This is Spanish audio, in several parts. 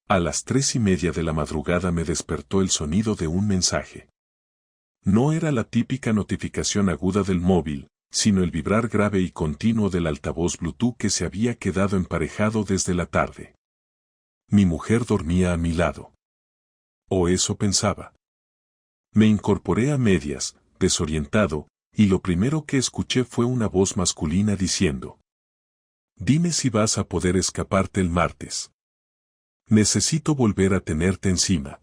A las 3:30 de la madrugada me despertó el sonido de un mensaje. No era la típica notificación aguda del móvil, sino el vibrar grave y continuo del altavoz Bluetooth que se había quedado emparejado desde la tarde. Mi mujer dormía a mi lado. O eso pensaba. Me incorporé a medias, desorientado, y lo primero que escuché fue una voz masculina diciendo: «Dime si vas a poder escaparte el martes. Necesito volver a tenerte encima».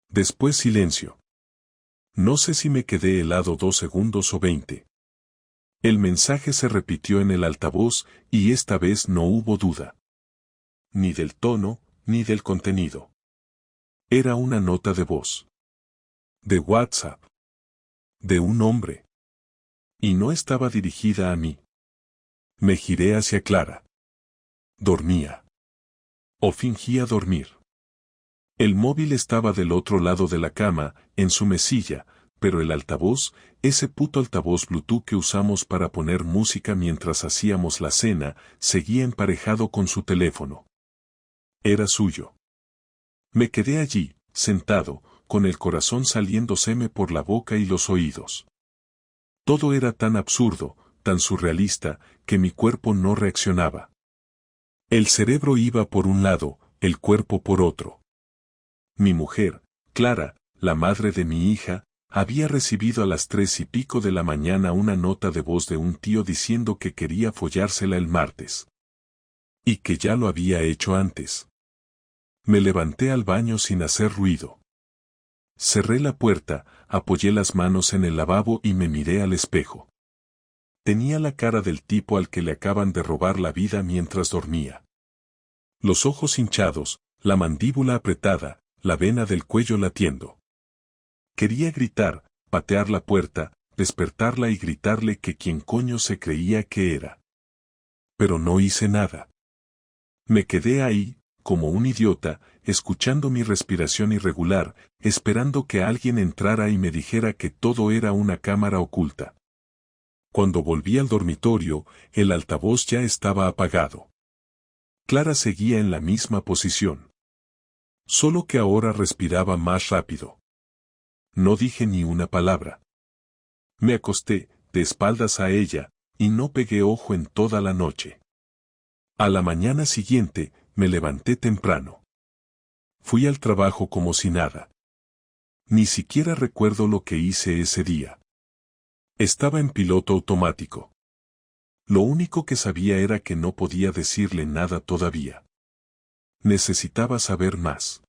Después silencio. No sé si me quedé helado 2 segundos o 20. El mensaje se repitió en el altavoz y esta vez no hubo duda. Ni del tono, ni del contenido. Era una nota de voz. De WhatsApp. De un hombre. Y no estaba dirigida a mí. Me giré hacia Clara. Dormía. O fingía dormir. El móvil estaba del otro lado de la cama, en su mesilla, pero el altavoz, ese puto altavoz Bluetooth que usamos para poner música mientras hacíamos la cena, seguía emparejado con su teléfono. Era suyo. Me quedé allí, sentado, con el corazón saliéndoseme por la boca y los oídos. Todo era tan absurdo, tan surrealista, que mi cuerpo no reaccionaba. El cerebro iba por un lado, el cuerpo por otro. Mi mujer, Clara, la madre de mi hija, había recibido a las 3:00 de la mañana una nota de voz de un tío diciendo que quería follársela el martes. Y que ya lo había hecho antes. Me levanté al baño sin hacer ruido. Cerré la puerta, apoyé las manos en el lavabo y me miré al espejo. Tenía la cara del tipo al que le acaban de robar la vida mientras dormía. Los ojos hinchados, la mandíbula apretada, la vena del cuello latiendo. Quería gritar, patear la puerta, despertarla y gritarle que quién coño se creía que era. Pero no hice nada. Me quedé ahí, como un idiota, escuchando mi respiración irregular, esperando que alguien entrara y me dijera que todo era una cámara oculta. Cuando volví al dormitorio, el altavoz ya estaba apagado. Clara seguía en la misma posición. Solo que ahora respiraba más rápido. No dije ni una palabra. Me acosté, de espaldas a ella, y no pegué ojo en toda la noche. A la mañana siguiente, me levanté temprano. Fui al trabajo como si nada. Ni siquiera recuerdo lo que hice ese día. Estaba en piloto automático. Lo único que sabía era que no podía decirle nada todavía. Necesitaba saber más.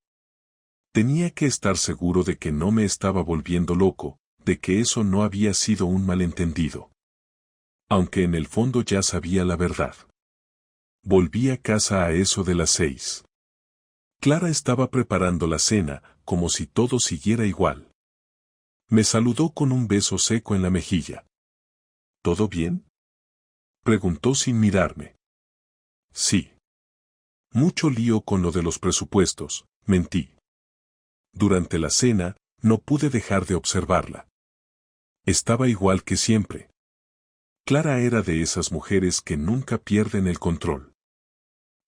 Tenía que estar seguro de que no me estaba volviendo loco, de que eso no había sido un malentendido. Aunque en el fondo ya sabía la verdad. Volví a casa a eso de las 6. Clara estaba preparando la cena, como si todo siguiera igual. Me saludó con un beso seco en la mejilla. ¿Todo bien?, preguntó sin mirarme. Sí. Mucho lío con lo de los presupuestos, mentí. Durante la cena, no pude dejar de observarla. Estaba igual que siempre. Clara era de esas mujeres que nunca pierden el control.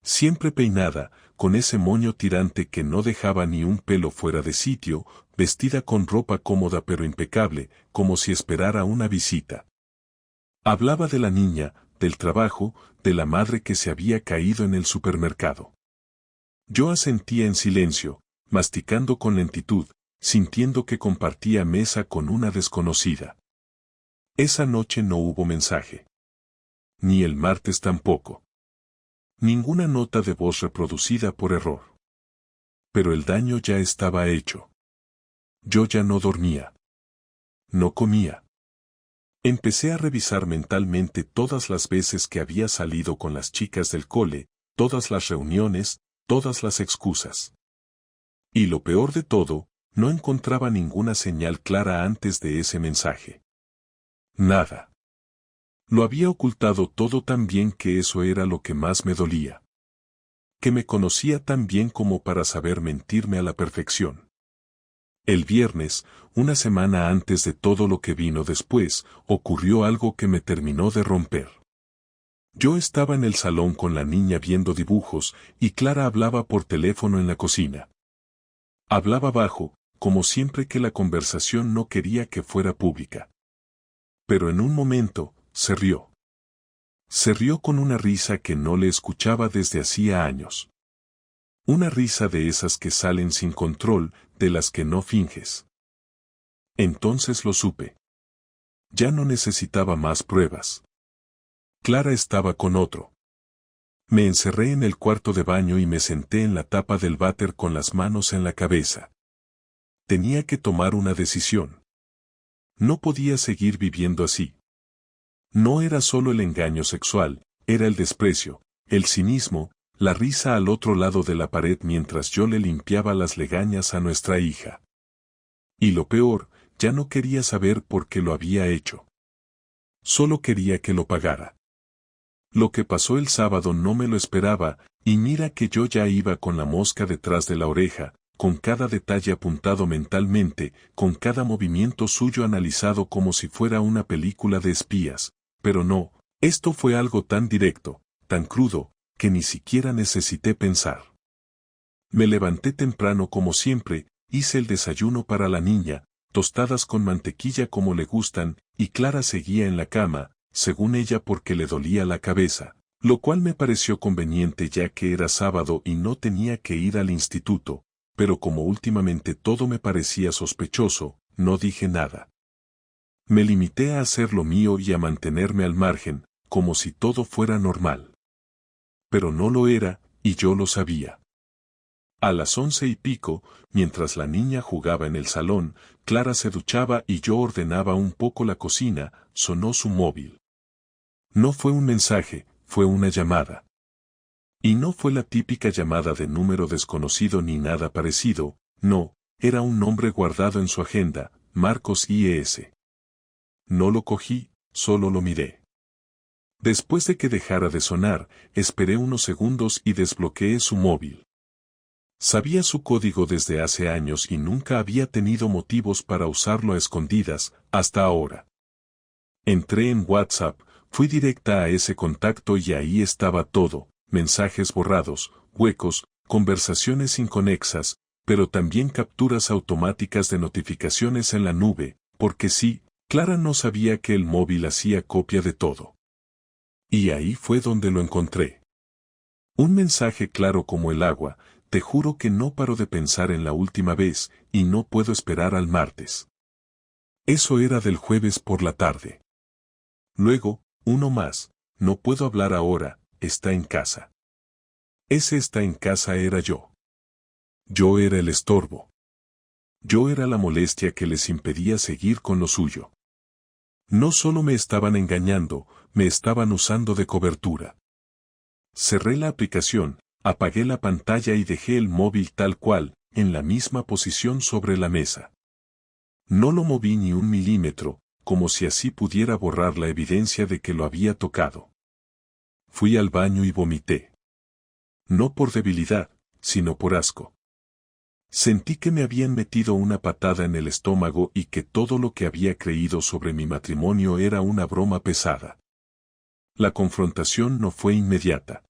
Siempre peinada, con ese moño tirante que no dejaba ni un pelo fuera de sitio, vestida con ropa cómoda pero impecable, como si esperara una visita. Hablaba de la niña, del trabajo, de la madre que se había caído en el supermercado. Yo asentía en silencio, masticando con lentitud, sintiendo que compartía mesa con una desconocida. Esa noche no hubo mensaje. Ni el martes tampoco. Ninguna nota de voz reproducida por error. Pero el daño ya estaba hecho. Yo ya no dormía. No comía. Empecé a revisar mentalmente todas las veces que había salido con las chicas del cole, todas las reuniones, todas las excusas. Y lo peor de todo, no encontraba ninguna señal clara antes de ese mensaje. Nada. Lo había ocultado todo tan bien que eso era lo que más me dolía. Que me conocía tan bien como para saber mentirme a la perfección. El viernes, una semana antes de todo lo que vino después, ocurrió algo que me terminó de romper. Yo estaba en el salón con la niña viendo dibujos, y Clara hablaba por teléfono en la cocina. Hablaba bajo, como siempre que la conversación no quería que fuera pública. Pero en un momento, se rió. Se rió con una risa que no le escuchaba desde hacía años. Una risa de esas que salen sin control, de las que no finges. Entonces lo supe. Ya no necesitaba más pruebas. Clara estaba con otro. Me encerré en el cuarto de baño y me senté en la tapa del váter con las manos en la cabeza. Tenía que tomar una decisión. No podía seguir viviendo así. No era solo el engaño sexual, era el desprecio, el cinismo, la risa al otro lado de la pared mientras yo le limpiaba las legañas a nuestra hija. Y lo peor, ya no quería saber por qué lo había hecho. Solo quería que lo pagara. Lo que pasó el sábado no me lo esperaba, y mira que yo ya iba con la mosca detrás de la oreja, con cada detalle apuntado mentalmente, con cada movimiento suyo analizado como si fuera una película de espías, pero no, esto fue algo tan directo, tan crudo, que ni siquiera necesité pensar. Me levanté temprano como siempre, hice el desayuno para la niña, tostadas con mantequilla como le gustan, y Clara seguía en la cama, según ella porque le dolía la cabeza, lo cual me pareció conveniente ya que era sábado y no tenía que ir al instituto, pero como últimamente todo me parecía sospechoso, no dije nada. Me limité a hacer lo mío y a mantenerme al margen, como si todo fuera normal. Pero no lo era, y yo lo sabía. A las 11:15, mientras la niña jugaba en el salón, Clara se duchaba y yo ordenaba un poco la cocina, sonó su móvil. No fue un mensaje, fue una llamada. Y no fue la típica llamada de número desconocido ni nada parecido, no, era un nombre guardado en su agenda, Marcos I.E.S. No lo cogí, solo lo miré. Después de que dejara de sonar, esperé unos segundos y desbloqueé su móvil. Sabía su código desde hace años y nunca había tenido motivos para usarlo a escondidas, hasta ahora. Entré en WhatsApp, fui directa a ese contacto y ahí estaba todo, mensajes borrados, huecos, conversaciones inconexas, pero también capturas automáticas de notificaciones en la nube, porque sí, Clara no sabía que el móvil hacía copia de todo. Y ahí fue donde lo encontré. Un mensaje claro como el agua, te juro que no paro de pensar en la última vez, y no puedo esperar al martes. Eso era del jueves por la tarde. Luego, uno más, no puedo hablar ahora, está en casa. Ese está en casa era yo. Yo era el estorbo. Yo era la molestia que les impedía seguir con lo suyo. No solo me estaban engañando, me estaban usando de cobertura. Cerré la aplicación, apagué la pantalla y dejé el móvil tal cual, en la misma posición sobre la mesa. No lo moví ni un milímetro, como si así pudiera borrar la evidencia de que lo había tocado. Fui al baño y vomité. No por debilidad, sino por asco. Sentí que me habían metido una patada en el estómago y que todo lo que había creído sobre mi matrimonio era una broma pesada. La confrontación no fue inmediata.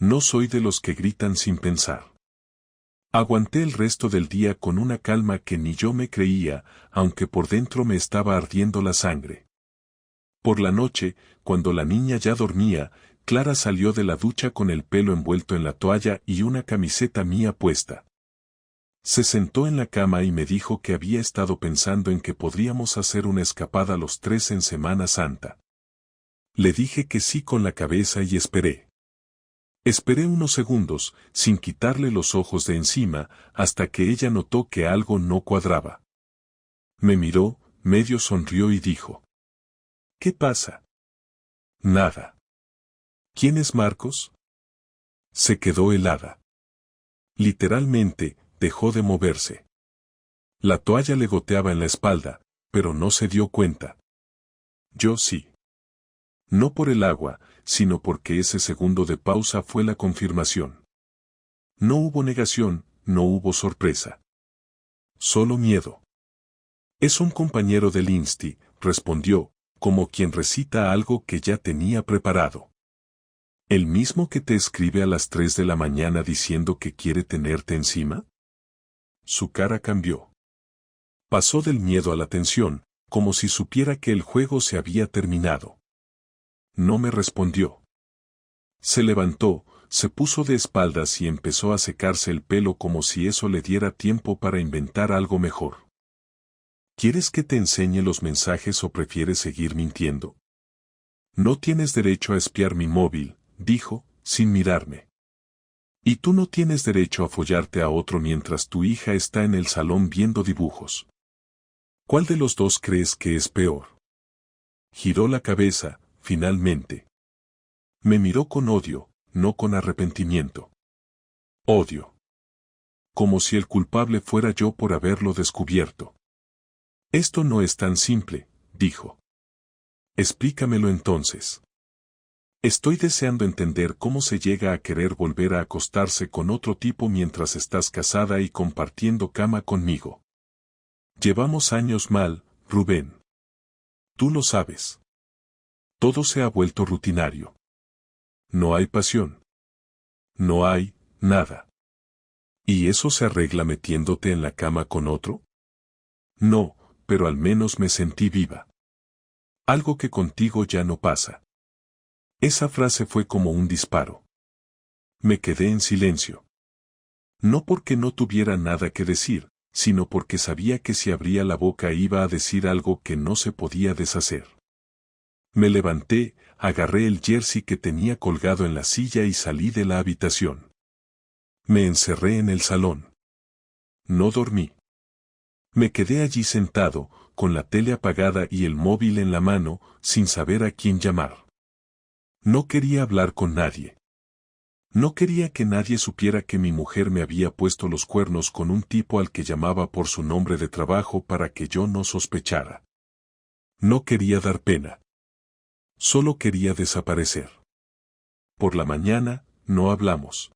No soy de los que gritan sin pensar. Aguanté el resto del día con una calma que ni yo me creía, aunque por dentro me estaba ardiendo la sangre. Por la noche, cuando la niña ya dormía, Clara salió de la ducha con el pelo envuelto en la toalla y una camiseta mía puesta. Se sentó en la cama y me dijo que había estado pensando en que podríamos hacer una escapada los tres en Semana Santa. Le dije que sí con la cabeza y esperé. Esperé unos segundos, sin quitarle los ojos de encima, hasta que ella notó que algo no cuadraba. Me miró, medio sonrió y dijo: ¿Qué pasa? Nada. ¿Quién es Marcos? Se quedó helada. Literalmente, dejó de moverse. La toalla le goteaba en la espalda, pero no se dio cuenta. Yo sí. No por el agua, sino porque ese segundo de pausa fue la confirmación. No hubo negación, no hubo sorpresa. Solo miedo. Es un compañero del Insti, respondió, como quien recita algo que ya tenía preparado. ¿El mismo que te escribe a las 3 de la mañana diciendo que quiere tenerte encima? Su cara cambió. Pasó del miedo a la tensión, como si supiera que el juego se había terminado. No me respondió. Se levantó, se puso de espaldas y empezó a secarse el pelo como si eso le diera tiempo para inventar algo mejor. ¿Quieres que te enseñe los mensajes o prefieres seguir mintiendo? No tienes derecho a espiar mi móvil, dijo, sin mirarme. Y tú no tienes derecho a follarte a otro mientras tu hija está en el salón viendo dibujos. ¿Cuál de los dos crees que es peor? Giró la cabeza, finalmente. Me miró con odio, no con arrepentimiento. Odio. Como si el culpable fuera yo por haberlo descubierto. Esto no es tan simple, dijo. Explícamelo entonces. Estoy deseando entender cómo se llega a querer volver a acostarse con otro tipo mientras estás casada y compartiendo cama conmigo. Llevamos años mal, Rubén. Tú lo sabes. Todo se ha vuelto rutinario. No hay pasión. No hay nada. ¿Y eso se arregla metiéndote en la cama con otro? No, pero al menos me sentí viva. Algo que contigo ya no pasa. Esa frase fue como un disparo. Me quedé en silencio. No porque no tuviera nada que decir, sino porque sabía que si abría la boca iba a decir algo que no se podía deshacer. Me levanté, agarré el jersey que tenía colgado en la silla y salí de la habitación. Me encerré en el salón. No dormí. Me quedé allí sentado, con la tele apagada y el móvil en la mano, sin saber a quién llamar. No quería hablar con nadie. No quería que nadie supiera que mi mujer me había puesto los cuernos con un tipo al que llamaba por su nombre de trabajo para que yo no sospechara. No quería dar pena. Solo quería desaparecer. Por la mañana, no hablamos.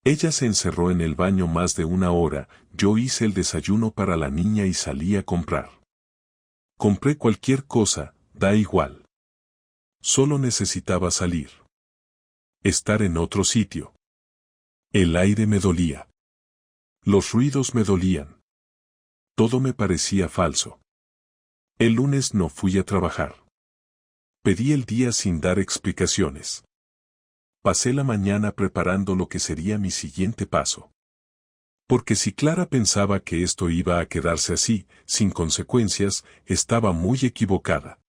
Ella se encerró en el baño más de una hora, yo hice el desayuno para la niña y salí a comprar. Compré cualquier cosa, da igual. Solo necesitaba salir. Estar en otro sitio. El aire me dolía. Los ruidos me dolían. Todo me parecía falso. El lunes no fui a trabajar. Pedí el día sin dar explicaciones. Pasé la mañana preparando lo que sería mi siguiente paso. Porque si Clara pensaba que esto iba a quedarse así, sin consecuencias, estaba muy equivocada.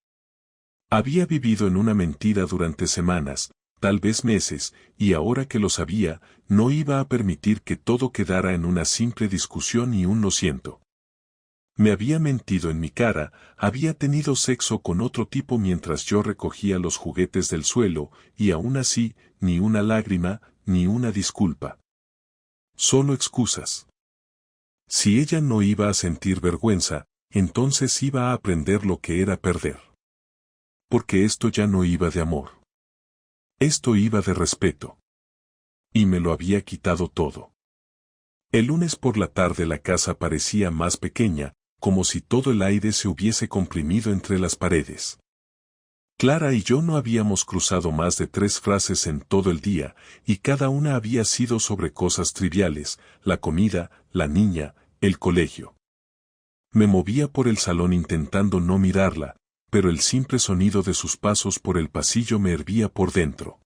Había vivido en una mentira durante semanas, tal vez meses, y ahora que lo sabía, no iba a permitir que todo quedara en una simple discusión y un lo siento. Me había mentido en mi cara, había tenido sexo con otro tipo mientras yo recogía los juguetes del suelo, y aún así, ni una lágrima, ni una disculpa. Solo excusas. Si ella no iba a sentir vergüenza, entonces iba a aprender lo que era perder. Porque esto ya no iba de amor. Esto iba de respeto. Y me lo había quitado todo. El lunes por la tarde la casa parecía más pequeña, como si todo el aire se hubiese comprimido entre las paredes. Clara y yo no habíamos cruzado más de 3 frases en todo el día, y cada una había sido sobre cosas triviales, la comida, la niña, el colegio. Me movía por el salón intentando no mirarla, pero el simple sonido de sus pasos por el pasillo me hervía por dentro.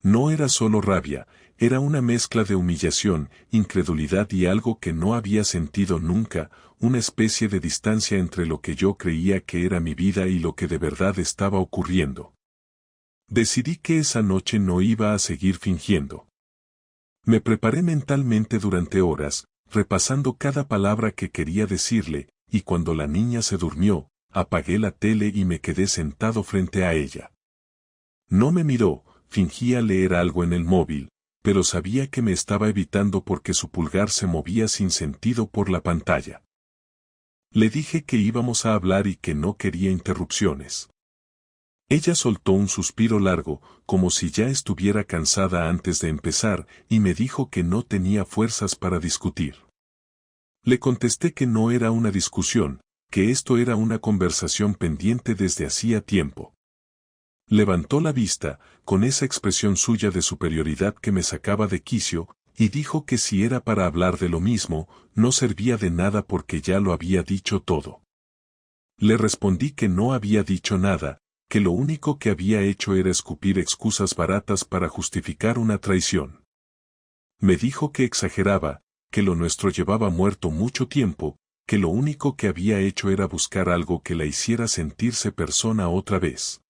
No era solo rabia, era una mezcla de humillación, incredulidad y algo que no había sentido nunca, una especie de distancia entre lo que yo creía que era mi vida y lo que de verdad estaba ocurriendo. Decidí que esa noche no iba a seguir fingiendo. Me preparé mentalmente durante horas, repasando cada palabra que quería decirle, y cuando la niña se durmió, apagué la tele y me quedé sentado frente a ella. No me miró, fingía leer algo en el móvil, pero sabía que me estaba evitando porque su pulgar se movía sin sentido por la pantalla. Le dije que íbamos a hablar y que no quería interrupciones. Ella soltó un suspiro largo, como si ya estuviera cansada antes de empezar, y me dijo que no tenía fuerzas para discutir. Le contesté que no era una discusión, que esto era una conversación pendiente desde hacía tiempo. Levantó la vista, con esa expresión suya de superioridad que me sacaba de quicio, y dijo que si era para hablar de lo mismo, no servía de nada porque ya lo había dicho todo. Le respondí que no había dicho nada, que lo único que había hecho era escupir excusas baratas para justificar una traición. Me dijo que exageraba, que lo nuestro llevaba muerto mucho tiempo, que lo único que había hecho era buscar algo que la hiciera sentirse persona otra vez.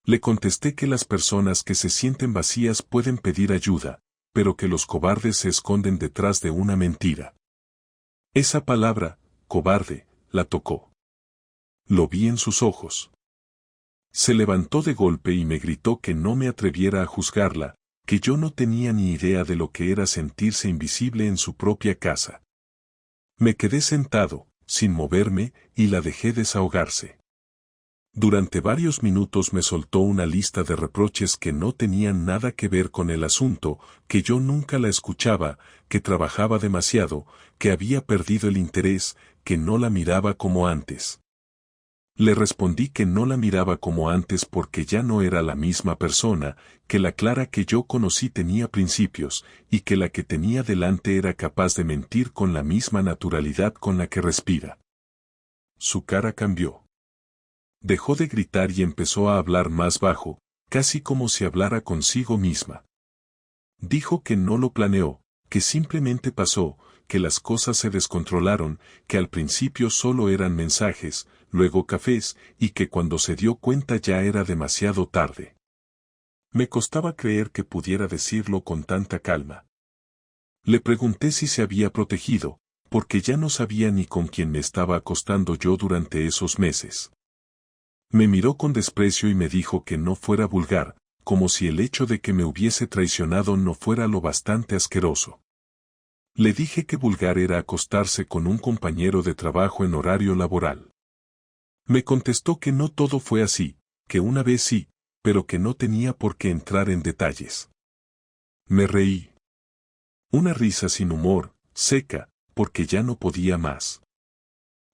Le contesté que las personas que se sienten vacías pueden pedir ayuda, pero que los cobardes se esconden detrás de una mentira. Esa palabra, cobarde, la tocó. Lo vi en sus ojos. Se levantó de golpe y me gritó que no me atreviera a juzgarla, que yo no tenía ni idea de lo que era sentirse invisible en su propia casa. Me quedé sentado, sin moverme, y la dejé desahogarse. Durante varios minutos me soltó una lista de reproches que no tenían nada que ver con el asunto, que yo nunca la escuchaba, que trabajaba demasiado, que había perdido el interés, que no la miraba como antes. Le respondí que no la miraba como antes porque ya no era la misma persona, que la Clara que yo conocí tenía principios, y que la que tenía delante era capaz de mentir con la misma naturalidad con la que respira. Su cara cambió. Dejó de gritar y empezó a hablar más bajo, casi como si hablara consigo misma. Dijo que no lo planeó, que simplemente pasó, que las cosas se descontrolaron, que al principio solo eran mensajes, luego cafés, y que cuando se dio cuenta ya era demasiado tarde. Me costaba creer que pudiera decirlo con tanta calma. Le pregunté si se había protegido, porque ya no sabía ni con quién me estaba acostando yo durante esos meses. Me miró con desprecio y me dijo que no fuera vulgar, como si el hecho de que me hubiese traicionado no fuera lo bastante asqueroso. Le dije que vulgar era acostarse con un compañero de trabajo en horario laboral. Me contestó que no todo fue así, que una vez sí, pero que no tenía por qué entrar en detalles. Me reí. Una risa sin humor, seca, porque ya no podía más.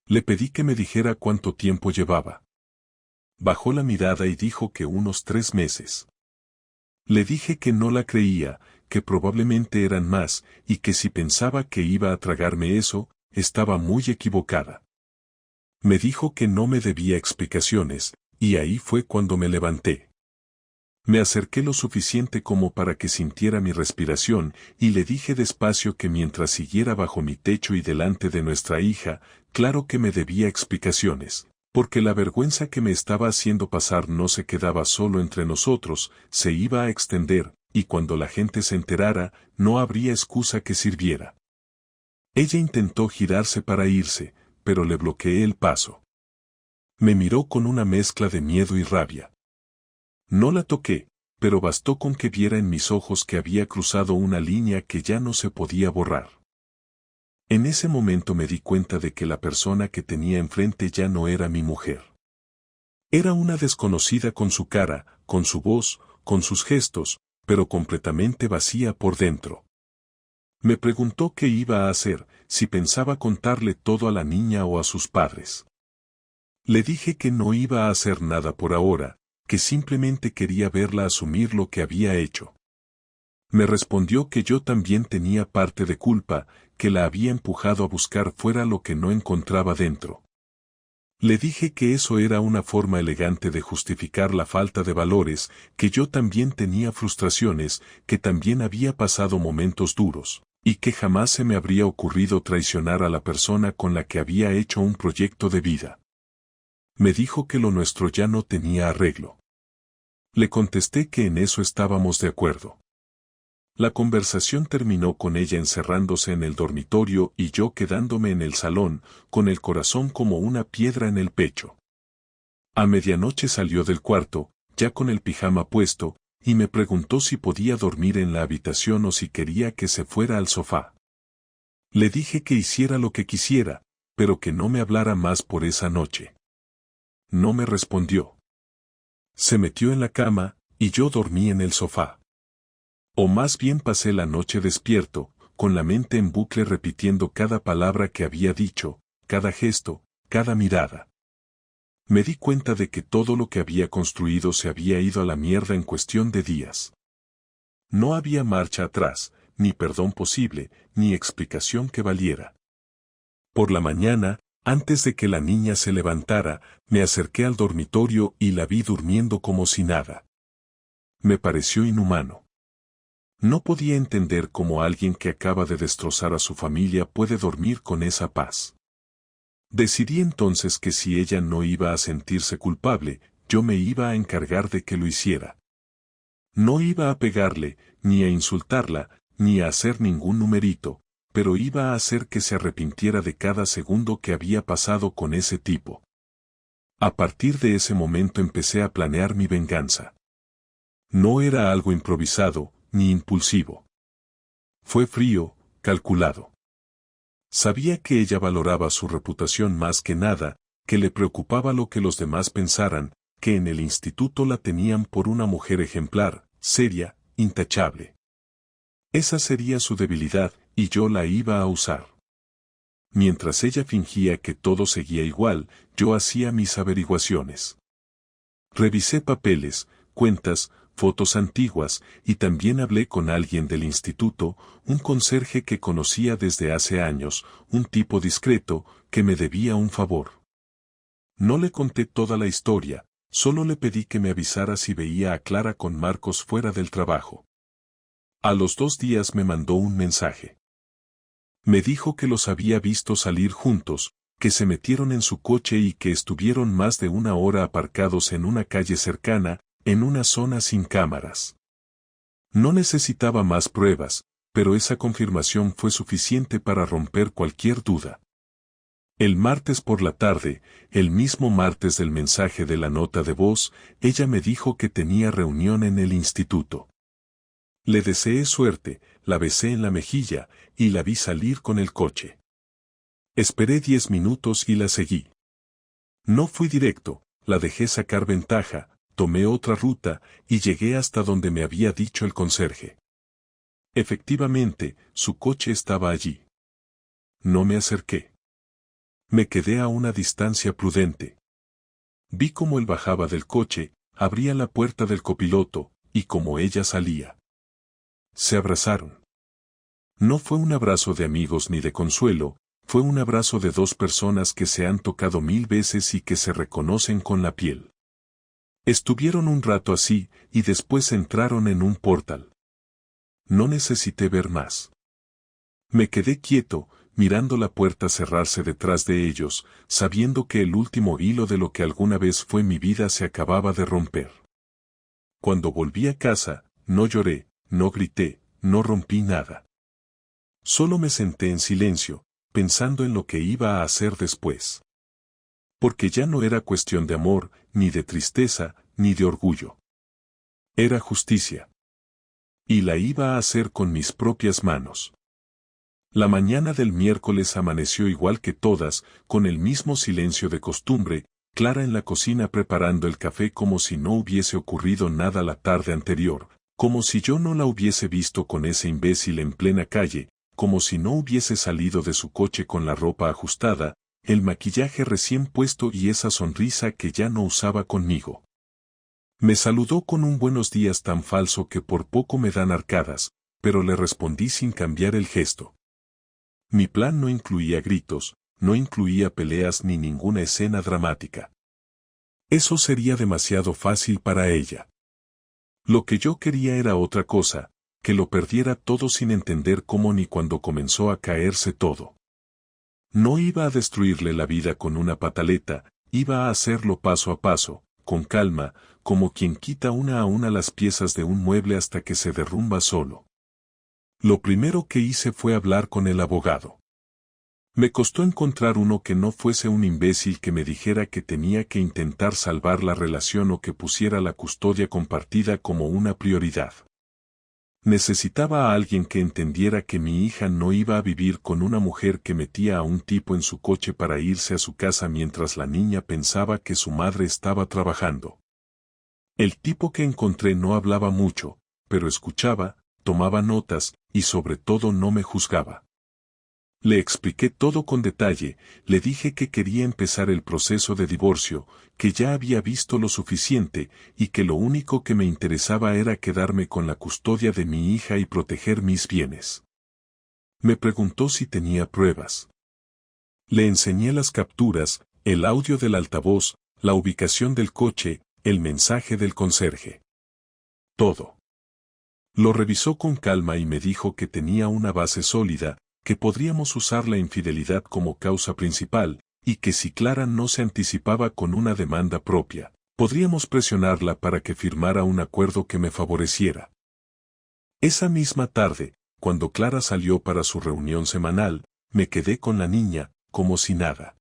Le pedí que me dijera cuánto tiempo llevaba. Bajó la mirada y dijo que unos 3 meses. Le dije que no la creía, que probablemente eran más, y que si pensaba que iba a tragarme eso, estaba muy equivocada. Me dijo que no me debía explicaciones, y ahí fue cuando me levanté. Me acerqué lo suficiente como para que sintiera mi respiración, y le dije despacio que mientras siguiera bajo mi techo y delante de nuestra hija, claro que me debía explicaciones, porque la vergüenza que me estaba haciendo pasar no se quedaba solo entre nosotros, se iba a extender, y cuando la gente se enterara, no habría excusa que sirviera. Ella intentó girarse para irse, pero le bloqueé el paso. Me miró con una mezcla de miedo y rabia. No la toqué, pero bastó con que viera en mis ojos que había cruzado una línea que ya no se podía borrar. En ese momento me di cuenta de que la persona que tenía enfrente ya no era mi mujer. Era una desconocida con su cara, con su voz, con sus gestos, pero completamente vacía por dentro. Me preguntó qué iba a hacer, si pensaba contarle todo a la niña o a sus padres. Le dije que no iba a hacer nada por ahora, que simplemente quería verla asumir lo que había hecho. Me respondió que yo también tenía parte de culpa, que la había empujado a buscar fuera lo que no encontraba dentro. Le dije que eso era una forma elegante de justificar la falta de valores, que yo también tenía frustraciones, que también había pasado momentos duros, y que jamás se me habría ocurrido traicionar a la persona con la que había hecho un proyecto de vida. Me dijo que lo nuestro ya no tenía arreglo. Le contesté que en eso estábamos de acuerdo. La conversación terminó con ella encerrándose en el dormitorio y yo quedándome en el salón, con el corazón como una piedra en el pecho. A medianoche salió del cuarto, ya con el pijama puesto, y me preguntó si podía dormir en la habitación o si quería que se fuera al sofá. Le dije que hiciera lo que quisiera, pero que no me hablara más por esa noche. No me respondió. Se metió en la cama, y yo dormí en el sofá. O más bien pasé la noche despierto, con la mente en bucle repitiendo cada palabra que había dicho, cada gesto, cada mirada. Me di cuenta de que todo lo que había construido se había ido a la mierda en cuestión de días. No había marcha atrás, ni perdón posible, ni explicación que valiera. Por la mañana, antes de que la niña se levantara, me acerqué al dormitorio y la vi durmiendo como si nada. Me pareció inhumano. No podía entender cómo alguien que acaba de destrozar a su familia puede dormir con esa paz. Decidí entonces que si ella no iba a sentirse culpable, yo me iba a encargar de que lo hiciera. No iba a pegarle, ni a insultarla, ni a hacer ningún numerito, pero iba a hacer que se arrepintiera de cada segundo que había pasado con ese tipo. A partir de ese momento empecé a planear mi venganza. No era algo improvisado, ni impulsivo. Fue frío, calculado. Sabía que ella valoraba su reputación más que nada, que le preocupaba lo que los demás pensaran, que en el instituto la tenían por una mujer ejemplar, seria, intachable. Esa sería su debilidad, y yo la iba a usar. Mientras ella fingía que todo seguía igual, yo hacía mis averiguaciones. Revisé papeles, cuentas, fotos antiguas, y también hablé con alguien del instituto, un conserje que conocía desde hace años, un tipo discreto, que me debía un favor. No le conté toda la historia, solo le pedí que me avisara si veía a Clara con Marcos fuera del trabajo. A los 2 días me mandó un mensaje. Me dijo que los había visto salir juntos, que se metieron en su coche y que estuvieron más de 1 hora aparcados en una calle cercana, en una zona sin cámaras. No necesitaba más pruebas, pero esa confirmación fue suficiente para romper cualquier duda. El martes por la tarde, el mismo martes del mensaje de la nota de voz, ella me dijo que tenía reunión en el instituto. Le deseé suerte, la besé en la mejilla, y la vi salir con el coche. Esperé 10 minutos y la seguí. No fui directo, la dejé sacar ventaja, tomé otra ruta, y llegué hasta donde me había dicho el conserje. Efectivamente, su coche estaba allí. No me acerqué. Me quedé a una distancia prudente. Vi cómo él bajaba del coche, abría la puerta del copiloto, y cómo ella salía. Se abrazaron. No fue un abrazo de amigos ni de consuelo, fue un abrazo de 2 personas que se han tocado 1000 veces y que se reconocen con la piel. Estuvieron un rato así, y después entraron en un portal. No necesité ver más. Me quedé quieto, mirando la puerta cerrarse detrás de ellos, sabiendo que el último hilo de lo que alguna vez fue mi vida se acababa de romper. Cuando volví a casa, no lloré, no grité, no rompí nada. Solo me senté en silencio, pensando en lo que iba a hacer después. Porque ya no era cuestión de amor, ni de tristeza, ni de orgullo. Era justicia. Y la iba a hacer con mis propias manos. La mañana del miércoles amaneció igual que todas, con el mismo silencio de costumbre, Clara en la cocina preparando el café como si no hubiese ocurrido nada la tarde anterior, como si yo no la hubiese visto con ese imbécil en plena calle, como si no hubiese salido de su coche con la ropa ajustada, el maquillaje recién puesto y esa sonrisa que ya no usaba conmigo. Me saludó con un buenos días tan falso que por poco me dan arcadas, pero le respondí sin cambiar el gesto. Mi plan no incluía gritos, no incluía peleas ni ninguna escena dramática. Eso sería demasiado fácil para ella. Lo que yo quería era otra cosa, que lo perdiera todo sin entender cómo ni cuando comenzó a caerse todo. No iba a destruirle la vida con una pataleta, iba a hacerlo paso a paso, con calma, como quien quita una a una las piezas de un mueble hasta que se derrumba solo. Lo primero que hice fue hablar con el abogado. Me costó encontrar uno que no fuese un imbécil que me dijera que tenía que intentar salvar la relación o que pusiera la custodia compartida como una prioridad. Necesitaba a alguien que entendiera que mi hija no iba a vivir con una mujer que metía a un tipo en su coche para irse a su casa mientras la niña pensaba que su madre estaba trabajando. El tipo que encontré no hablaba mucho, pero escuchaba, tomaba notas, y sobre todo no me juzgaba. Le expliqué todo con detalle, le dije que quería empezar el proceso de divorcio, que ya había visto lo suficiente y que lo único que me interesaba era quedarme con la custodia de mi hija y proteger mis bienes. Me preguntó si tenía pruebas. Le enseñé las capturas, el audio del altavoz, la ubicación del coche, el mensaje del conserje. Todo. Lo revisó con calma y me dijo que tenía una base sólida, que podríamos usar la infidelidad como causa principal, y que si Clara no se anticipaba con una demanda propia, podríamos presionarla para que firmara un acuerdo que me favoreciera. Esa misma tarde, cuando Clara salió para su reunión semanal, me quedé con la niña, como si nada.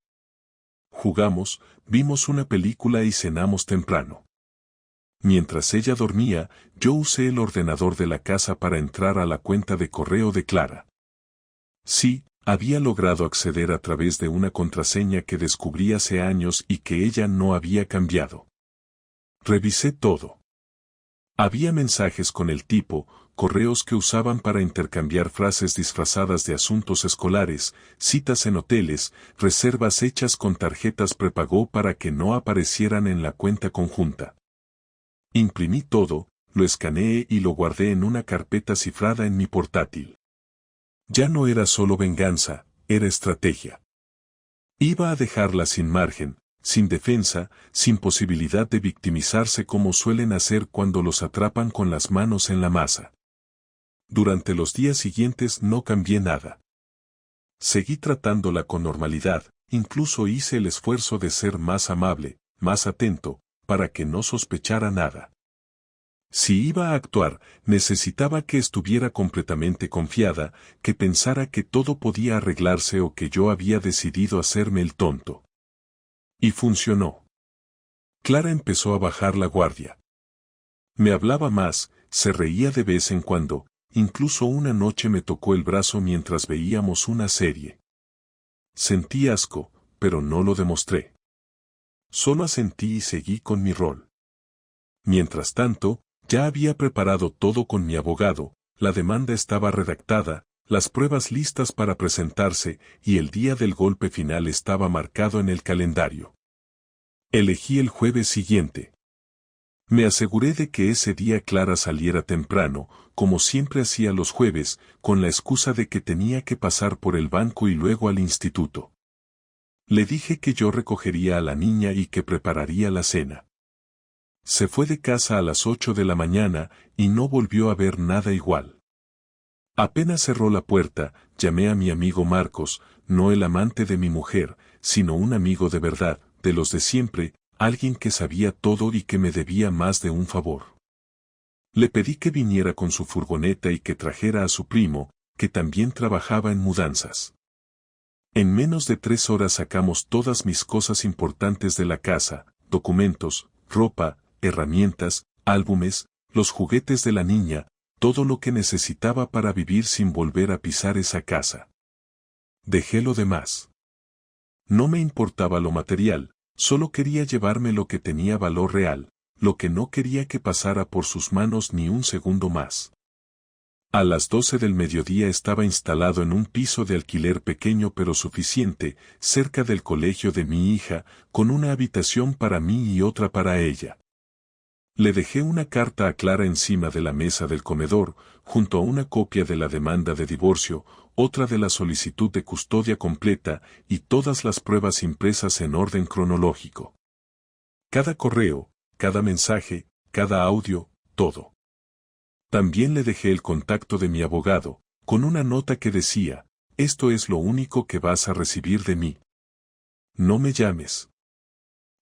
Jugamos, vimos una película y cenamos temprano. Mientras ella dormía, yo usé el ordenador de la casa para entrar a la cuenta de correo de Clara. Sí, había logrado acceder a través de una contraseña que descubrí hace años y que ella no había cambiado. Revisé todo. Había mensajes con el tipo, correos que usaban para intercambiar frases disfrazadas de asuntos escolares, citas en hoteles, reservas hechas con tarjetas prepago para que no aparecieran en la cuenta conjunta. Imprimí todo, lo escaneé y lo guardé en una carpeta cifrada en mi portátil. Ya no era solo venganza, era estrategia. Iba a dejarla sin margen, sin defensa, sin posibilidad de victimizarse como suelen hacer cuando los atrapan con las manos en la masa. Durante los días siguientes no cambié nada. Seguí tratándola con normalidad, incluso hice el esfuerzo de ser más amable, más atento, para que no sospechara nada. Si iba a actuar, necesitaba que estuviera completamente confiada, que pensara que todo podía arreglarse o que yo había decidido hacerme el tonto. Y funcionó. Clara empezó a bajar la guardia. Me hablaba más, se reía de vez en cuando, incluso una noche me tocó el brazo mientras veíamos una serie. Sentí asco, pero no lo demostré. Solo asentí y seguí con mi rol. Mientras tanto, ya había preparado todo con mi abogado, la demanda estaba redactada, las pruebas listas para presentarse y el día del golpe final estaba marcado en el calendario. Elegí el jueves siguiente. Me aseguré de que ese día Clara saliera temprano, como siempre hacía los jueves, con la excusa de que tenía que pasar por el banco y luego al instituto. Le dije que yo recogería a la niña y que prepararía la cena. Se fue de casa a las 8 de la mañana y no volvió a ver nada igual. Apenas cerró la puerta, llamé a mi amigo Marcos, no el amante de mi mujer, sino un amigo de verdad, de los de siempre, alguien que sabía todo y que me debía más de un favor. Le pedí que viniera con su furgoneta y que trajera a su primo, que también trabajaba en mudanzas. En menos de 3 horas sacamos todas mis cosas importantes de la casa, documentos, ropa, herramientas, álbumes, los juguetes de la niña, todo lo que necesitaba para vivir sin volver a pisar esa casa. Dejé lo demás. No me importaba lo material, solo quería llevarme lo que tenía valor real, lo que no quería que pasara por sus manos ni un segundo más. A las 12 del mediodía estaba instalado en un piso de alquiler pequeño pero suficiente, cerca del colegio de mi hija, con una habitación para mí y otra para ella. Le dejé una carta a Clara encima de la mesa del comedor, junto a una copia de la demanda de divorcio, otra de la solicitud de custodia completa y todas las pruebas impresas en orden cronológico. Cada correo, cada mensaje, cada audio, todo. También le dejé el contacto de mi abogado, con una nota que decía, esto es lo único que vas a recibir de mí. No me llames.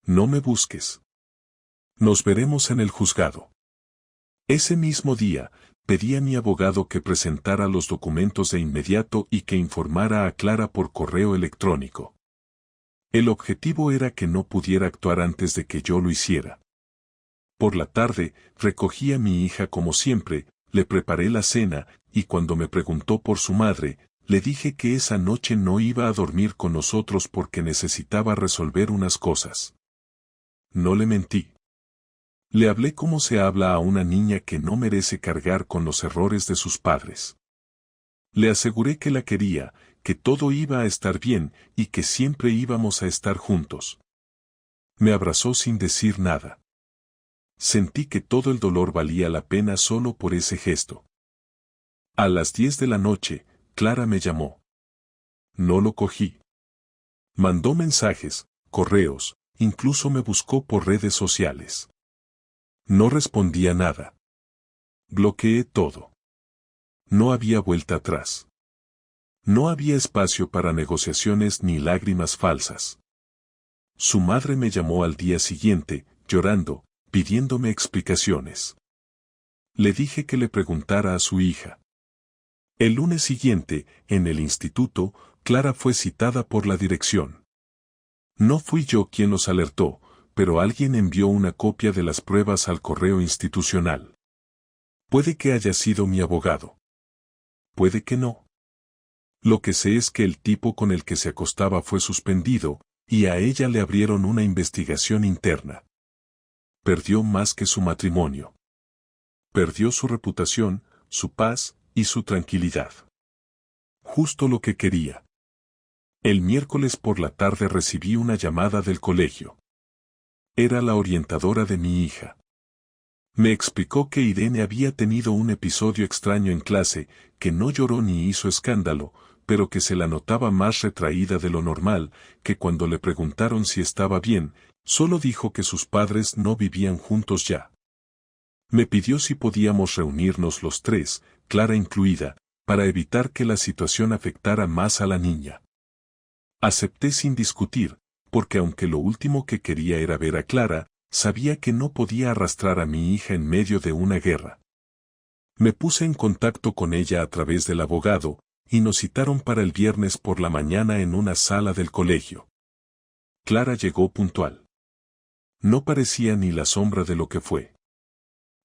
No me busques. Nos veremos en el juzgado. Ese mismo día, pedí a mi abogado que presentara los documentos de inmediato y que informara a Clara por correo electrónico. El objetivo era que no pudiera actuar antes de que yo lo hiciera. Por la tarde, recogí a mi hija como siempre, le preparé la cena, y cuando me preguntó por su madre, le dije que esa noche no iba a dormir con nosotros porque necesitaba resolver unas cosas. No le mentí. Le hablé como se habla a una niña que no merece cargar con los errores de sus padres. Le aseguré que la quería, que todo iba a estar bien y que siempre íbamos a estar juntos. Me abrazó sin decir nada. Sentí que todo el dolor valía la pena solo por ese gesto. A las 10 de la noche, Clara me llamó. No lo cogí. Mandó mensajes, correos, incluso me buscó por redes sociales. No respondía nada. Bloqueé todo. No había vuelta atrás. No había espacio para negociaciones ni lágrimas falsas. Su madre me llamó al día siguiente, llorando, pidiéndome explicaciones. Le dije que le preguntara a su hija. El lunes siguiente, en el instituto, Clara fue citada por la dirección. No fui yo quien los alertó, pero alguien envió una copia de las pruebas al correo institucional. Puede que haya sido mi abogado. Puede que no. Lo que sé es que el tipo con el que se acostaba fue suspendido, y a ella le abrieron una investigación interna. Perdió más que su matrimonio. Perdió su reputación, su paz y su tranquilidad. Justo lo que quería. El miércoles por la tarde recibí una llamada del colegio. Era la orientadora de mi hija. Me explicó que Irene había tenido un episodio extraño en clase, que no lloró ni hizo escándalo, pero que se la notaba más retraída de lo normal, que cuando le preguntaron si estaba bien, solo dijo que sus padres no vivían juntos ya. Me pidió si podíamos reunirnos los tres, Clara incluida, para evitar que la situación afectara más a la niña. Acepté sin discutir, porque aunque lo último que quería era ver a Clara, sabía que no podía arrastrar a mi hija en medio de una guerra. Me puse en contacto con ella a través del abogado, y nos citaron para el viernes por la mañana en una sala del colegio. Clara llegó puntual. No parecía ni la sombra de lo que fue.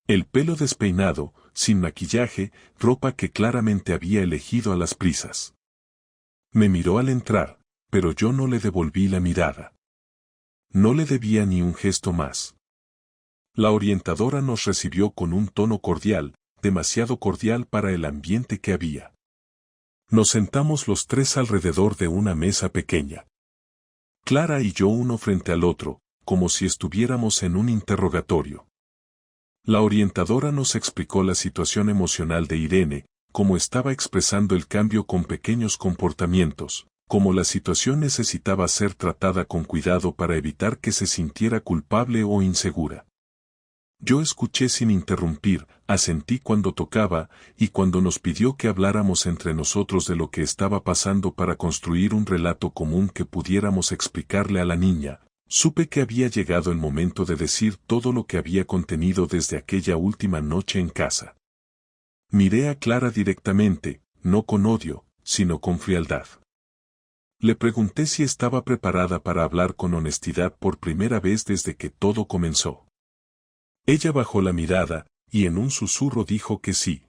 El pelo despeinado, sin maquillaje, ropa que claramente había elegido a las prisas. Me miró al entrar, pero yo no le devolví la mirada. No le debía ni un gesto más. La orientadora nos recibió con un tono cordial, demasiado cordial para el ambiente que había. Nos sentamos los tres alrededor de una mesa pequeña. Clara y yo uno frente al otro, como si estuviéramos en un interrogatorio. La orientadora nos explicó la situación emocional de Irene, cómo estaba expresando el cambio con pequeños comportamientos, cómo la situación necesitaba ser tratada con cuidado para evitar que se sintiera culpable o insegura. Yo escuché sin interrumpir, asentí cuando tocaba, y cuando nos pidió que habláramos entre nosotros de lo que estaba pasando para construir un relato común que pudiéramos explicarle a la niña, supe que había llegado el momento de decir todo lo que había contenido desde aquella última noche en casa. Miré a Clara directamente, no con odio, sino con frialdad. Le pregunté si estaba preparada para hablar con honestidad por primera vez desde que todo comenzó. Ella bajó la mirada, y en un susurro dijo que sí.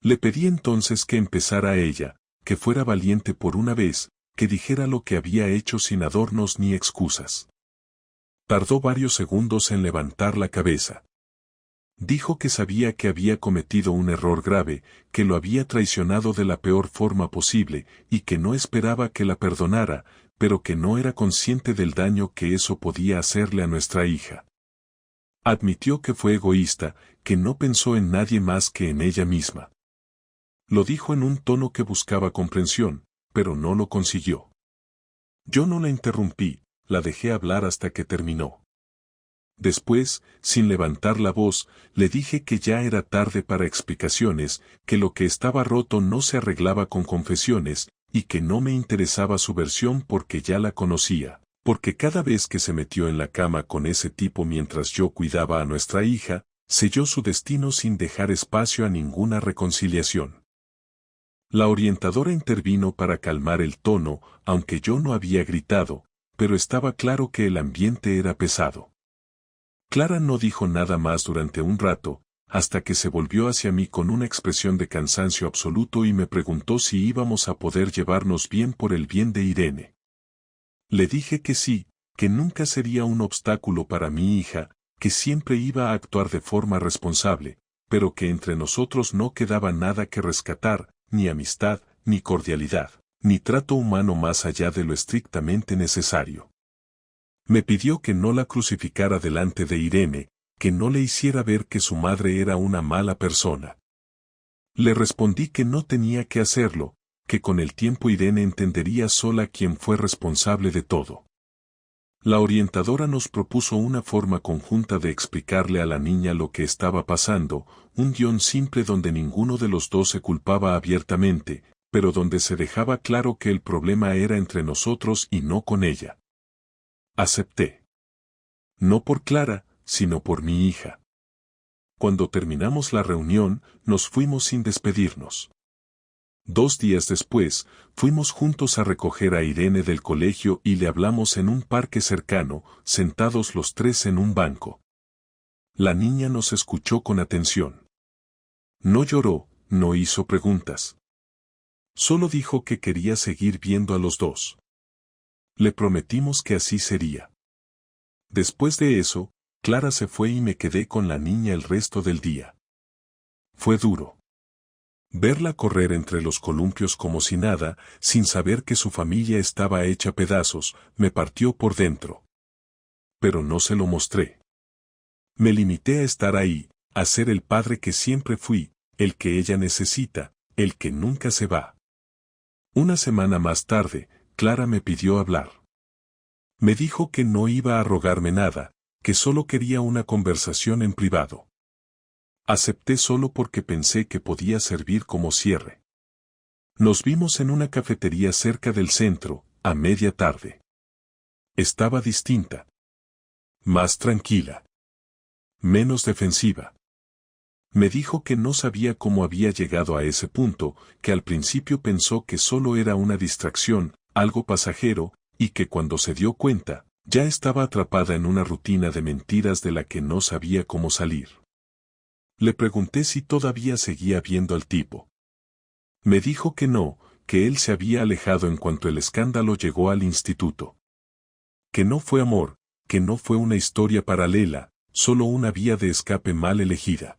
Le pedí entonces que empezara ella, que fuera valiente por una vez, que dijera lo que había hecho sin adornos ni excusas. Tardó varios segundos en levantar la cabeza. Dijo que sabía que había cometido un error grave, que lo había traicionado de la peor forma posible, y que no esperaba que la perdonara, pero que no era consciente del daño que eso podía hacerle a nuestra hija. Admitió que fue egoísta, que no pensó en nadie más que en ella misma. Lo dijo en un tono que buscaba comprensión, pero no lo consiguió. Yo no la interrumpí, la dejé hablar hasta que terminó. Después, sin levantar la voz, le dije que ya era tarde para explicaciones, que lo que estaba roto no se arreglaba con confesiones, y que no me interesaba su versión porque ya la conocía, porque cada vez que se metió en la cama con ese tipo mientras yo cuidaba a nuestra hija, selló su destino sin dejar espacio a ninguna reconciliación. La orientadora intervino para calmar el tono, aunque yo no había gritado, pero estaba claro que el ambiente era pesado. Clara no dijo nada más durante un rato, hasta que se volvió hacia mí con una expresión de cansancio absoluto y me preguntó si íbamos a poder llevarnos bien por el bien de Irene. Le dije que sí, que nunca sería un obstáculo para mi hija, que siempre iba a actuar de forma responsable, pero que entre nosotros no quedaba nada que rescatar, ni amistad, ni cordialidad, ni trato humano más allá de lo estrictamente necesario. Me pidió que no la crucificara delante de Irene, que no le hiciera ver que su madre era una mala persona. Le respondí que no tenía que hacerlo, que con el tiempo Irene entendería sola quién fue responsable de todo. La orientadora nos propuso una forma conjunta de explicarle a la niña lo que estaba pasando, un guión simple donde ninguno de los dos se culpaba abiertamente, pero donde se dejaba claro que el problema era entre nosotros y no con ella. Acepté. No por Clara, sino por mi hija. Cuando terminamos la reunión, nos fuimos sin despedirnos. 2 días después, fuimos juntos a recoger a Irene del colegio y le hablamos en un parque cercano, sentados los tres en un banco. La niña nos escuchó con atención. No lloró, no hizo preguntas. Solo dijo que quería seguir viendo a los dos. Le prometimos que así sería. Después de eso, Clara se fue y me quedé con la niña el resto del día. Fue duro. Verla correr entre los columpios como si nada, sin saber que su familia estaba hecha pedazos, me partió por dentro. Pero no se lo mostré. Me limité a estar ahí, a ser el padre que siempre fui, el que ella necesita, el que nunca se va. Una semana más tarde, Clara me pidió hablar. Me dijo que no iba a rogarme nada, que solo quería una conversación en privado. Acepté solo porque pensé que podía servir como cierre. Nos vimos en una cafetería cerca del centro, a media tarde. Estaba distinta. Más tranquila. Menos defensiva. Me dijo que no sabía cómo había llegado a ese punto, que al principio pensó que solo era una distracción, algo pasajero, y que cuando se dio cuenta, ya estaba atrapada en una rutina de mentiras de la que no sabía cómo salir. Le pregunté si todavía seguía viendo al tipo. Me dijo que no, que él se había alejado en cuanto el escándalo llegó al instituto. Que no fue amor, que no fue una historia paralela, solo una vía de escape mal elegida.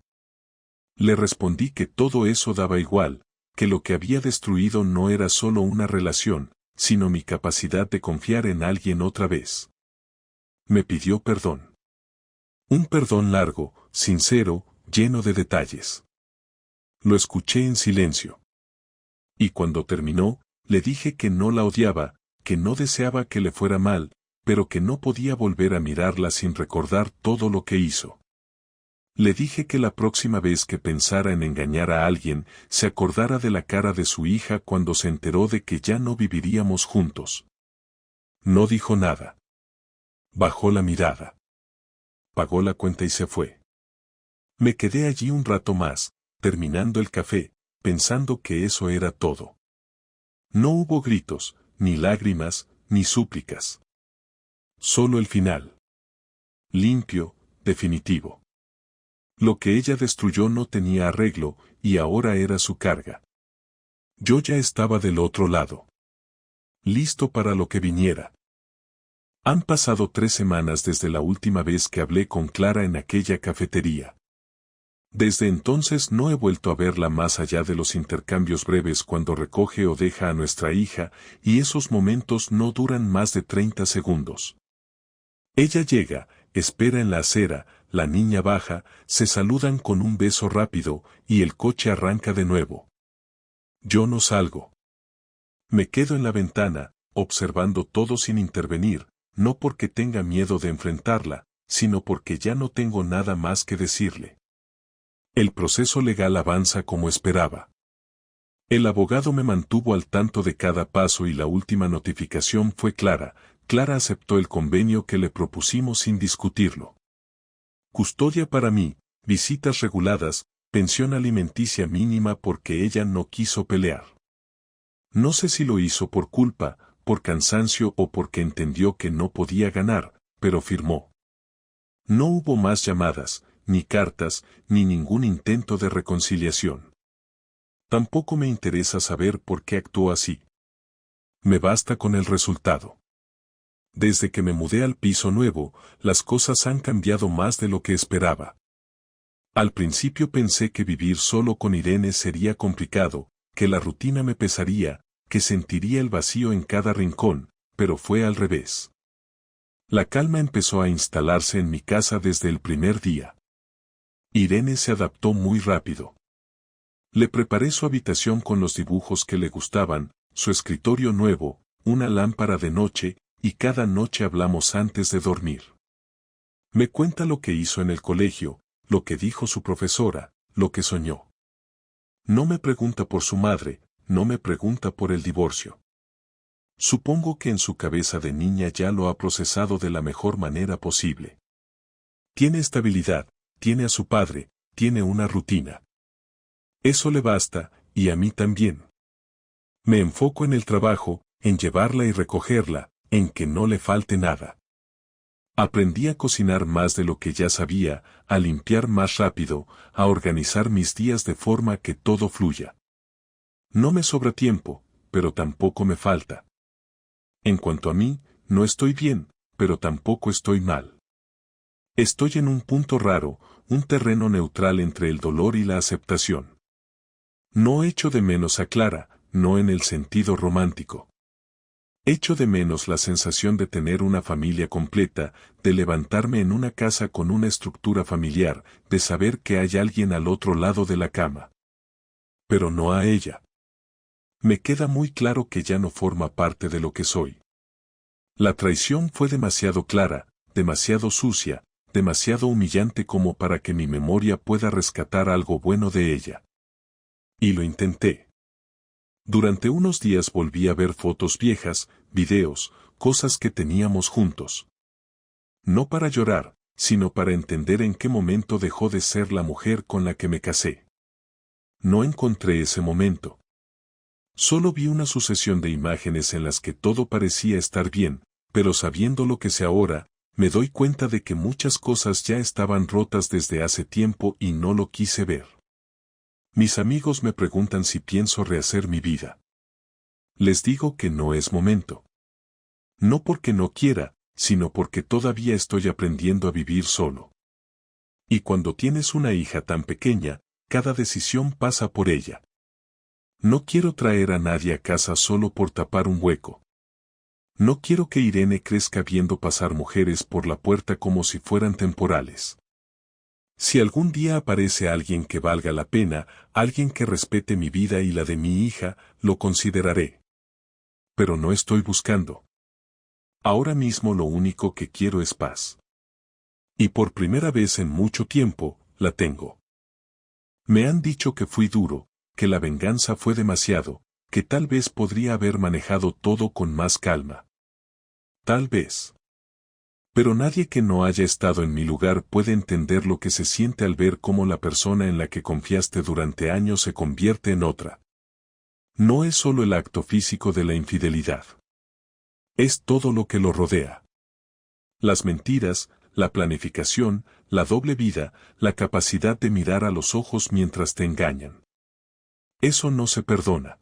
Le respondí que todo eso daba igual, que lo que había destruido no era solo una relación, sino mi capacidad de confiar en alguien otra vez. Me pidió perdón. Un perdón largo, sincero, lleno de detalles. Lo escuché en silencio. Y cuando terminó, le dije que no la odiaba, que no deseaba que le fuera mal, pero que no podía volver a mirarla sin recordar todo lo que hizo. Le dije que la próxima vez que pensara en engañar a alguien, se acordara de la cara de su hija cuando se enteró de que ya no viviríamos juntos. No dijo nada. Bajó la mirada. Pagó la cuenta y se fue. Me quedé allí un rato más, terminando el café, pensando que eso era todo. No hubo gritos, ni lágrimas, ni súplicas. Solo el final. Limpio, definitivo. Lo que ella destruyó no tenía arreglo, y ahora era su carga. Yo ya estaba del otro lado. Listo para lo que viniera. Han pasado 3 semanas desde la última vez que hablé con Clara en aquella cafetería. Desde entonces no he vuelto a verla más allá de los intercambios breves cuando recoge o deja a nuestra hija, y esos momentos no duran más de 30 segundos. Ella llega, espera en la acera, la niña baja, se saludan con un beso rápido, y el coche arranca de nuevo. Yo no salgo. Me quedo en la ventana, observando todo sin intervenir, no porque tenga miedo de enfrentarla, sino porque ya no tengo nada más que decirle. El proceso legal avanza como esperaba. El abogado me mantuvo al tanto de cada paso y la última notificación fue clara. Clara aceptó el convenio que le propusimos sin discutirlo. Custodia para mí, visitas reguladas, pensión alimenticia mínima porque ella no quiso pelear. No sé si lo hizo por culpa, por cansancio o porque entendió que no podía ganar, pero firmó. No hubo más llamadas, ni cartas, ni ningún intento de reconciliación. Tampoco me interesa saber por qué actuó así. Me basta con el resultado. Desde que me mudé al piso nuevo, las cosas han cambiado más de lo que esperaba. Al principio pensé que vivir solo con Irene sería complicado, que la rutina me pesaría, que sentiría el vacío en cada rincón, pero fue al revés. La calma empezó a instalarse en mi casa desde el primer día. Irene se adaptó muy rápido. Le preparé su habitación con los dibujos que le gustaban, su escritorio nuevo, una lámpara de noche, y cada noche hablamos antes de dormir. Me cuenta lo que hizo en el colegio, lo que dijo su profesora, lo que soñó. No me pregunta por su madre, no me pregunta por el divorcio. Supongo que en su cabeza de niña ya lo ha procesado de la mejor manera posible. Tiene estabilidad, tiene a su padre, tiene una rutina. Eso le basta, y a mí también. Me enfoco en el trabajo, en llevarla y recogerla, en que no le falte nada. Aprendí a cocinar más de lo que ya sabía, a limpiar más rápido, a organizar mis días de forma que todo fluya. No me sobra tiempo, pero tampoco me falta. En cuanto a mí, no estoy bien, pero tampoco estoy mal. Estoy en un punto raro, un terreno neutral entre el dolor y la aceptación. No echo de menos a Clara, no en el sentido romántico. Echo de menos la sensación de tener una familia completa, de levantarme en una casa con una estructura familiar, de saber que hay alguien al otro lado de la cama. Pero no a ella. Me queda muy claro que ya no forma parte de lo que soy. La traición fue demasiado clara, demasiado sucia, demasiado humillante como para que mi memoria pueda rescatar algo bueno de ella. Y lo intenté. Durante unos días volví a ver fotos viejas, videos, cosas que teníamos juntos. No para llorar, sino para entender en qué momento dejó de ser la mujer con la que me casé. No encontré ese momento. Solo vi una sucesión de imágenes en las que todo parecía estar bien, pero sabiendo lo que sé ahora, me doy cuenta de que muchas cosas ya estaban rotas desde hace tiempo y no lo quise ver. Mis amigos me preguntan si pienso rehacer mi vida. Les digo que no es momento. No porque no quiera, sino porque todavía estoy aprendiendo a vivir solo. Y cuando tienes una hija tan pequeña, cada decisión pasa por ella. No quiero traer a nadie a casa solo por tapar un hueco. No quiero que Irene crezca viendo pasar mujeres por la puerta como si fueran temporales. Si algún día aparece alguien que valga la pena, alguien que respete mi vida y la de mi hija, lo consideraré. Pero no estoy buscando. Ahora mismo lo único que quiero es paz. Y por primera vez en mucho tiempo, la tengo. Me han dicho que fui duro, que la venganza fue demasiado, que tal vez podría haber manejado todo con más calma. Tal vez. Pero nadie que no haya estado en mi lugar puede entender lo que se siente al ver cómo la persona en la que confiaste durante años se convierte en otra. No es solo el acto físico de la infidelidad. Es todo lo que lo rodea. Las mentiras, la planificación, la doble vida, la capacidad de mirar a los ojos mientras te engañan. Eso no se perdona.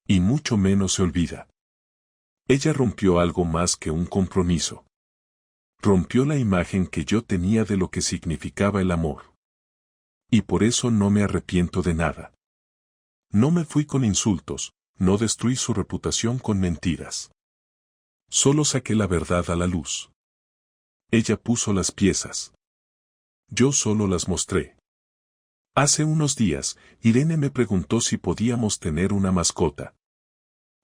Y mucho menos se olvida. Ella rompió algo más que un compromiso. Rompió la imagen que yo tenía de lo que significaba el amor. Y por eso no me arrepiento de nada. No me fui con insultos, no destruí su reputación con mentiras. Solo saqué la verdad a la luz. Ella puso las piezas. Yo solo las mostré. Hace unos días, Irene me preguntó si podíamos tener una mascota.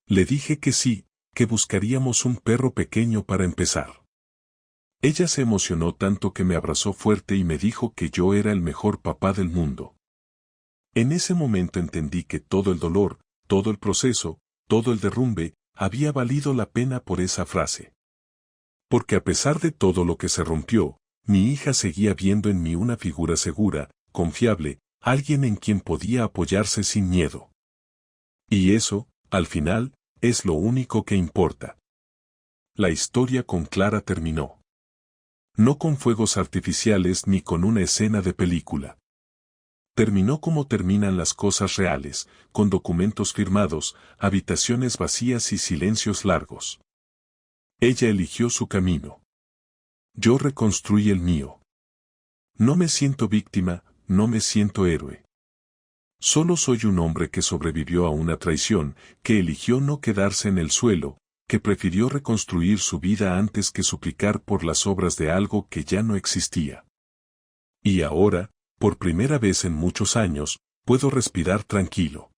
Le dije que sí, que buscaríamos un perro pequeño para empezar. Ella se emocionó tanto que me abrazó fuerte y me dijo que yo era el mejor papá del mundo. En ese momento entendí que todo el dolor, todo el proceso, todo el derrumbe, había valido la pena por esa frase. Porque a pesar de todo lo que se rompió, mi hija seguía viendo en mí una figura segura, confiable, alguien en quien podía apoyarse sin miedo. Y eso, al final, es lo único que importa. La historia con Clara terminó. No con fuegos artificiales ni con una escena de película. Terminó como terminan las cosas reales, con documentos firmados, habitaciones vacías y silencios largos. Ella eligió su camino. Yo reconstruí el mío. No me siento víctima, no me siento héroe. Solo soy un hombre que sobrevivió a una traición, que eligió no quedarse en el suelo, que prefirió reconstruir su vida antes que suplicar por las obras de algo que ya no existía. Y ahora, por primera vez en muchos años, puedo respirar tranquilo.